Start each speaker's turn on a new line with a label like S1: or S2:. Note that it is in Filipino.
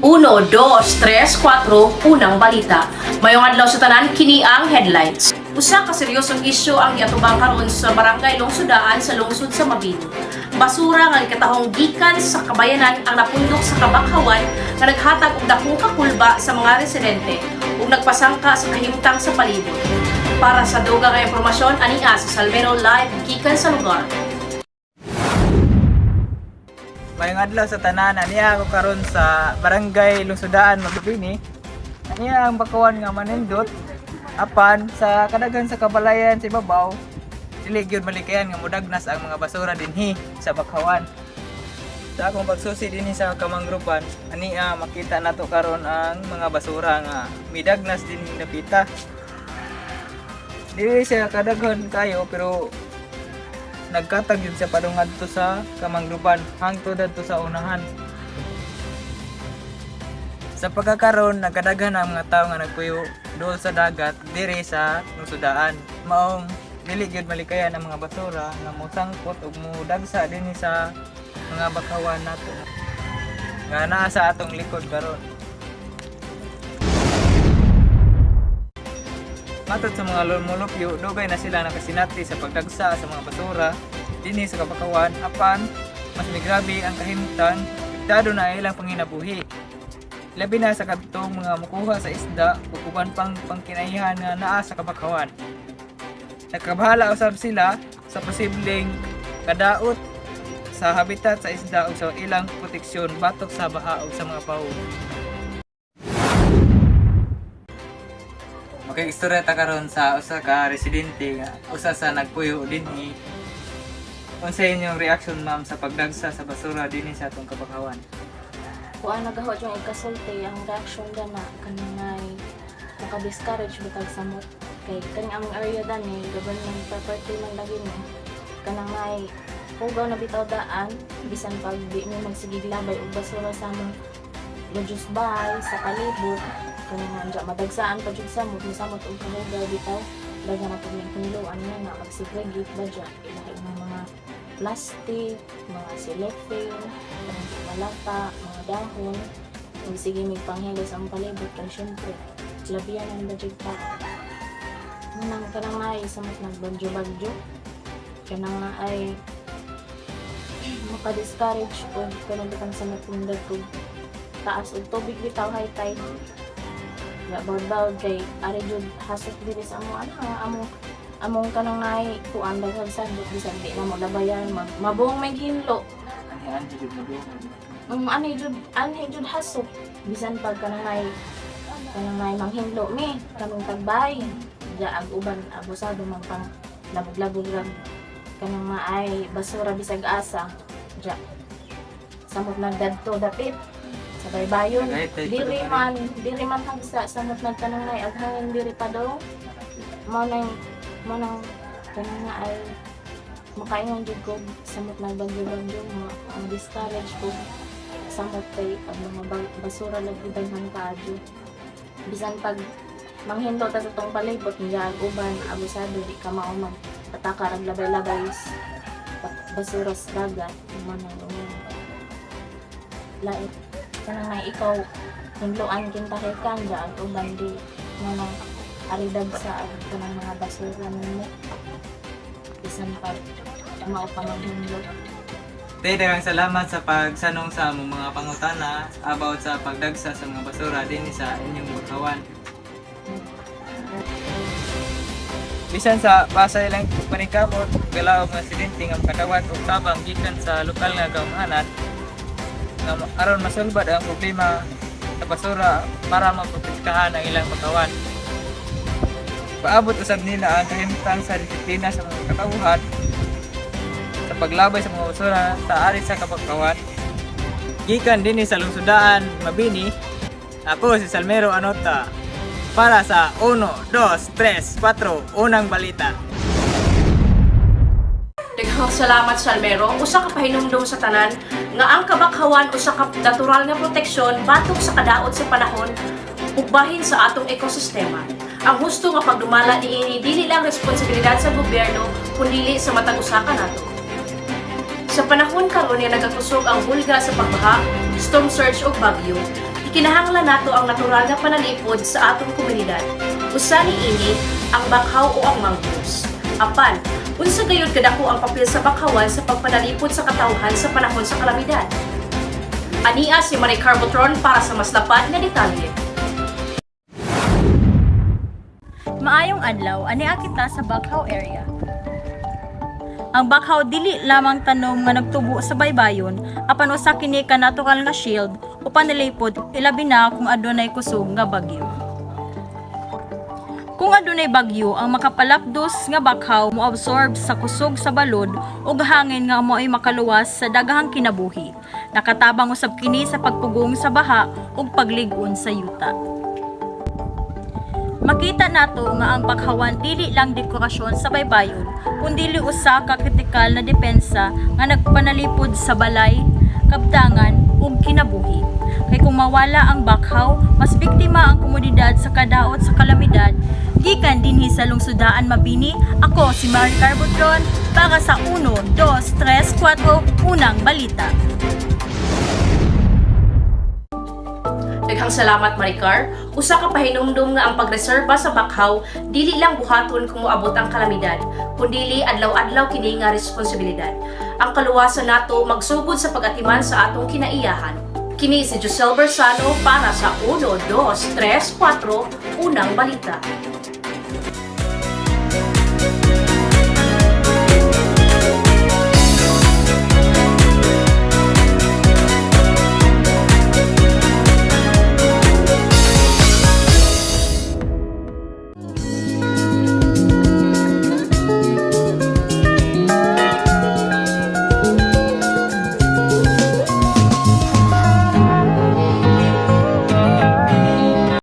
S1: 1, 2, 3, 4, unang balita. Mayong adlaw sa tanan, kini ang headlines. Usa ka seryosong isyu ang giatubang karon sa barangay Lungsodaan sa lungsod sa Mabini. Basura nga gikatahong gikan sa kabayanan ang napundok sa kabakhawan nga naghatag og dakong kakulba sa mga residente ug nagpasangka sa kahimtang sa palibot. Para sa dugang nga impormasyon, ania sa Salmero Live gikan sa lugar.
S2: Mayong adlaw sa tanan, niya ako karon sa barangay Lungsodaan, Mabini. Niya ang bakawan nga manindot apan sa kadaghan sa kabalayan sa ibabaw dili gyud malikayan nga mudagnas ang mga basura dinhi sa bakawan. Sa akong pagsusi dinhi sa kamangrupan, ania makita nato karon ang mga basura nga midagnas dinhi napita. Dili siya kadaghan kayo pero nagkatag yun siya padung adto sa kamangrupan hangtod adto sa unahan. Sa pagkakaroon, nagkadaghan ang mga tao nga nagpuyo dool sa dagat diri sa Lungsodaan. Maong dili gyud malikayan ang mga basura nga mosangkot ug mudagsa dinhi sa mga bakawan nato nga naa sa atong likod karon. Matod sa mga lumulupyo, dugay na sila nakasinati sa pagdagsa sa mga basura dinhi sa kabakawan apan mas migrabe ang kahimtang diktado na ilang panginabuhi. Labi na sa kadtong mga mukuha sa isda ug uban pang pangkinaihan nga naa sa kabakawan. Nagkabahala usab sila sa posibleng kadaot sa habitat sa isda ug sa ilang proteksyon batok sa baha ug sa mga pawo. Istorya ta karon sa usa ka residente nga usa sa nagpuyo dinhi. Unsa inyong reaction ma'am sa pagdagsa sa basura dinhi sa atong kabakawan?
S3: Kuan nagawa yung ikasulti ang reaction na kanangay maka-discourage bitag samot kay kaning among area dani government property man lagi ni kanangay hugaw na bitaw daan bisan pag di mo magsigiglabay og basura sa among lodges bay sa palibot kanang anja madagsaan pa jud samot misamot og kahugaw bitaw daghan na pud ning kunluan na magsegregate ba dyan ilahi ng mga plastic, mga cellophane, mga malata, mga dahon, kung sige may panghilos ang palibot, kaya syempre, labihan ang budget pa. Nang kanang na ay samot nagbagyo-bagyo, kanang na ay maka-discourage o kanang bitang sa napundag kung taas o tubig bitaw high tide. Ya bawd kay ari jud hasot diri sa among kanang nay kuan daghang sandok bisan di na mo labayan mabuong may hinlo ani jud hasok bisan pag kanang nay manghinlo mi kanang tagbay ja ag uban abusado man pang labog-labog lang kanang maay basura bisag asa ja samot nagdadto dapit sa baybayon diri man hagsa samot nagtanong nay aghangin diri pa daw manang kanang na ay makaingon jud ko samot na bagyo-bagyo ang discourage ko samot kay ang mga basura nagdaghan kaadyo bisan pag manghinlo ta sa tong palibot niya uban abusado di ka mao magpatakar ang labay-labay basura sa dagat manang lait kanang na ikaw hinloan kinta kay kanja ang uban di manang aridag sa kanang mga basura nimo bisan pa mao pa maghinlo.
S2: Daghang salamat sa pagsanong sa among mga pangutana about sa pagdagsa sa mga basura dinhi sa inyong bakawan. Bisan sa pasay lang paningkamot galaw nga residente nga makadawat og tabang gikan sa lokal nga kaumanan nga aron masulbad ang problema sa basura para maprotektahan ang ilang bakawan. Paabot usab nila ang kahimtang sa disiplina sa mga katawhan sa paglabay sa mga basura sa ari sa kabakawan. Gikan dinhi sa Lungsodaan, Mabini, ako si Salmero Anota para sa 1, 2, 3, 4, unang balita.
S1: Daghang salamat Salmero, usa ka pahinumdom sa tanan nga ang kabakhawan usa ka natural nga proteksyon batok sa kadaot sa panahon ug bahin sa atong ekosistema. Ang husto nga pagdumala niini dili lang responsibilidad sa gobyerno kundi sa matag usa ka nato. Sa panahon karon nga nagakusog ang bulga sa pagbaha, storm surge ug bagyo, Ikinahanglan nato ang natural nga panalipod sa atong komunidad. Usa niini ang bakhaw o ang mangroves. Apan, unsa gayud kadako ang papel sa bakhawan sa pagpanalipod sa katawhan sa panahon sa kalamidad? Ania si Marie Carbotron para sa mas lapad nga detalye.
S4: Maayong adlaw, ania kita sa Bakhaw area. Ang bakhaw dili lamang tanom nga nagtubo sa baybayon, apan usa kini ka natural nga shield o panalipod ilabi na kung adunay kusog nga bagyo. Kung adunay bagyo, ang makapalapdos nga bakhaw moabsorb sa kusog sa balod ug hangin nga mo'y makaluwas sa daghang kinabuhi. Nakatabang usab kini sa pagpugong sa baha ug paglig-on sa yuta. Makita nato nga ang bakhawan dili lang dekorasyon sa baybayon, kundi usa ka kritikal na depensa nga nagpanalipod sa balay, kabtangan ug kinabuhi. Kay kung mawala ang bakhaw, mas biktima ang komunidad sa kadaot sa kalamidad. Gikan dinhi sa lungsodaan Mabini, ako si Marie Carbotron para sa 1, 2, 3, 4 unang balita.
S1: Daghang salamat Maricar. Usa ka pahinumdum nga ang pagreserba sa bakhaw dili lang buhaton kung moabot ang kalamidad, kundi adlaw-adlaw kini nga responsibilidad. Ang kaluwasan nato magsugod sa pag-atiman sa atong kinaiyahan. Kini si Josel Bersano para sa 1, 2, 3, 4 unang balita.